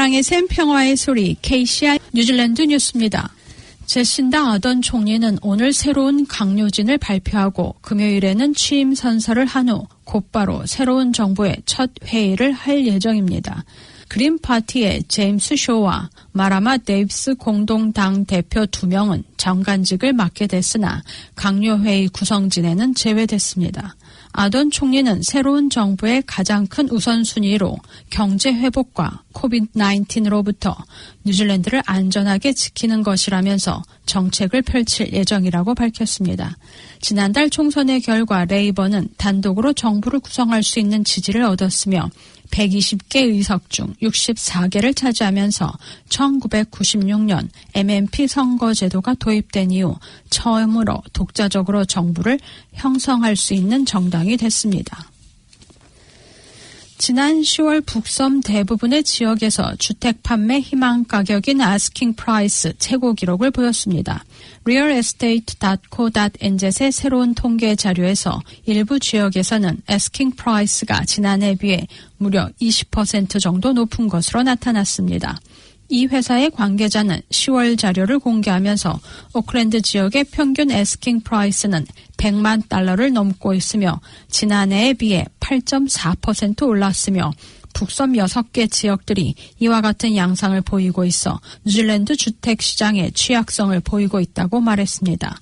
세상의 샘 평화의 소리 KCI 뉴질랜드 뉴스입니다. 제신다 아던 총리는 오늘 새로운 강요진을 발표하고 금요일에는 취임 선서를 한 후 곧바로 새로운 정부의 첫 회의를 할 예정입니다. 그린 파티의 제임스 쇼와 마라마 데이비스 공동당 대표 2명은 장관직을 맡게 됐으나 강요회의 구성진에는 제외됐습니다. 아던 총리는 새로운 정부의 가장 큰 우선순위로 경제 회복과 코비드-19로부터 뉴질랜드를 안전하게 지키는 것이라면서 정책을 펼칠 예정이라고 밝혔습니다. 지난달 총선의 결과 레이버는 단독으로 정부를 구성할 수 있는 지지를 얻었으며 120개 의석 중 64개를 차지하면서 1996년 MMP 선거제도가 도입된 이후 처음으로 독자적으로 정부를 형성할 수 있는 정당이 됐습니다. 지난 10월 북섬 대부분의 지역에서 주택 판매 희망 가격인 아스킹 프라이스 최고 기록을 보였습니다. realestate.co.nz의 새로운 통계 자료에서 일부 지역에서는 아스킹 프라이스가 지난해에 비해 무려 20% 정도 높은 것으로 나타났습니다. 이 회사의 관계자는 10월 자료를 공개하면서 오클랜드 지역의 평균 애스킹 프라이스는 100만 달러를 넘고 있으며 지난해에 비해 8.4% 올랐으며 북섬 6개 지역들이 이와 같은 양상을 보이고 있어 뉴질랜드 주택시장의 취약성을 보이고 있다고 말했습니다.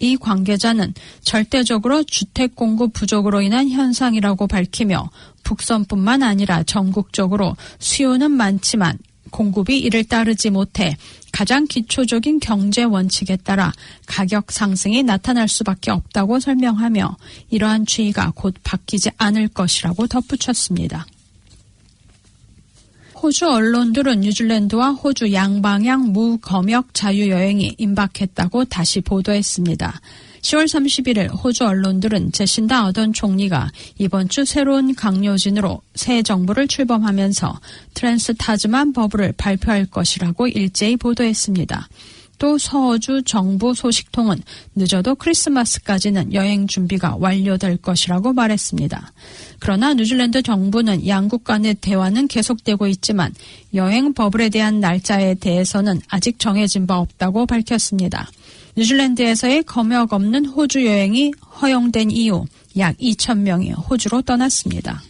이 관계자는 절대적으로 주택 공급 부족으로 인한 현상이라고 밝히며 북섬뿐만 아니라 전국적으로 수요는 많지만 공급이 이를 따르지 못해 가장 기초적인 경제 원칙에 따라 가격 상승이 나타날 수밖에 없다고 설명하며 이러한 추이가 곧 바뀌지 않을 것이라고 덧붙였습니다. 호주 언론들은 뉴질랜드와 호주 양방향 무검역 자유여행이 임박했다고 다시 보도했습니다. 10월 31일 호주 언론들은 제신다 아던 총리가 이번 주 새로운 강요진으로 새 정부를 출범하면서 트랜스 타즈만 버블을 발표할 것이라고 일제히 보도했습니다. 또 서호주 정부 소식통은 늦어도 크리스마스까지는 여행 준비가 완료될 것이라고 말했습니다. 그러나 뉴질랜드 정부는 양국 간의 대화는 계속되고 있지만 여행 버블에 대한 날짜에 대해서는 아직 정해진 바 없다고 밝혔습니다. 뉴질랜드에서의 검역 없는 호주 여행이 허용된 이후 약 2,000명이 호주로 떠났습니다.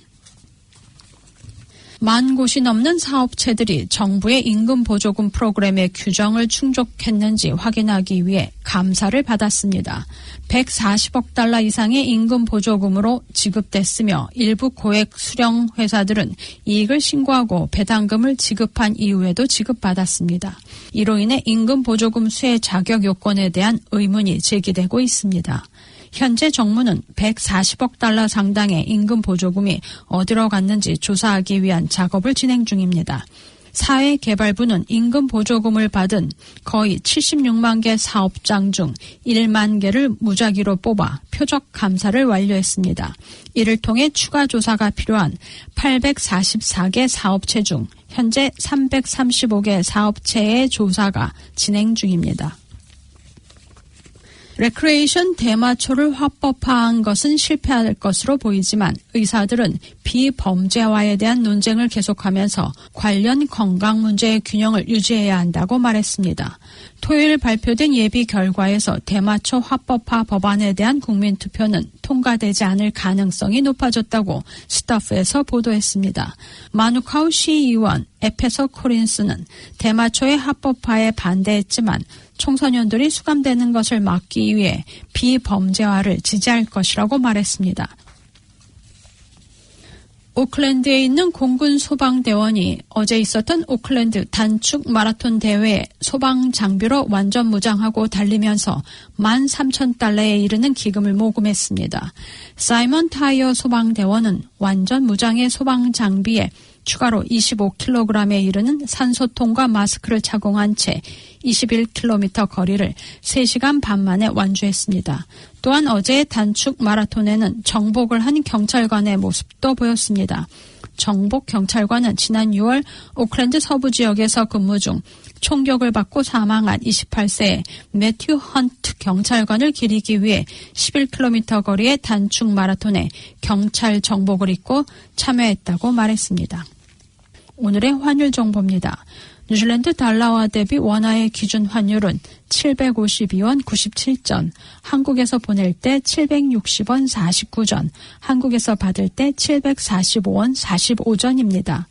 10,000곳이 넘는 사업체들이 정부의 임금 보조금 프로그램의 규정을 충족했는지 확인하기 위해 감사를 받았습니다. 140억 달러 이상의 임금 보조금으로 지급됐으며 일부 고액 수령 회사들은 이익을 신고하고 배당금을 지급한 이후에도 지급받았습니다. 이로 인해 임금 보조금 수혜 자격 요건에 대한 의문이 제기되고 있습니다. 현재 정부는 140억 달러 상당의 임금 보조금이 어디로 갔는지 조사하기 위한 작업을 진행 중입니다. 사회개발부는 임금 보조금을 받은 거의 76만 개 사업장 중 1만 개를 무작위로 뽑아 표적 감사를 완료했습니다. 이를 통해 추가 조사가 필요한 844개 사업체 중 현재 335개 사업체의 조사가 진행 중입니다. 레크레이션 대마초를 합법화한 것은 실패할 것으로 보이지만 의사들은 비범죄화에 대한 논쟁을 계속하면서 관련 건강 문제의 균형을 유지해야 한다고 말했습니다. 토요일 발표된 예비 결과에서 대마초 합법화 법안에 대한 국민투표는 통과되지 않을 가능성이 높아졌다고 스타프에서 보도했습니다. 마누카우 시의원 에페서 코린스는 대마초의 합법화에 반대했지만 청소년들이 수감되는 것을 막기 위해 비범죄화를 지지할 것이라고 말했습니다. 오클랜드에 있는 공군 소방대원이 어제 있었던 오클랜드 단축 마라톤 대회에 소방 장비로 완전 무장하고 달리면서 13,000달러에 이르는 기금을 모금했습니다. 사이먼 타이어 소방대원은 완전 무장의 소방 장비에 추가로 25kg에 이르는 산소통과 마스크를 착용한 채 21km 거리를 3시간 반 만에 완주했습니다. 또한 어제의 단축 마라톤에는 정복을 한 경찰관의 모습도 보였습니다. 정복 경찰관은 지난 6월 오클랜드 서부 지역에서 근무 중 총격을 받고 사망한 28세의 매튜 헌트 경찰관을 기리기 위해 11km 거리의 단축 마라톤에 경찰 정복을 입고 참여했다고 말했습니다. 오늘의 환율 정보입니다. 뉴질랜드 달러와 대비 원화의 기준 환율은 752원 97전, 한국에서 보낼 때 760원 49전, 한국에서 받을 때 745원 45전입니다.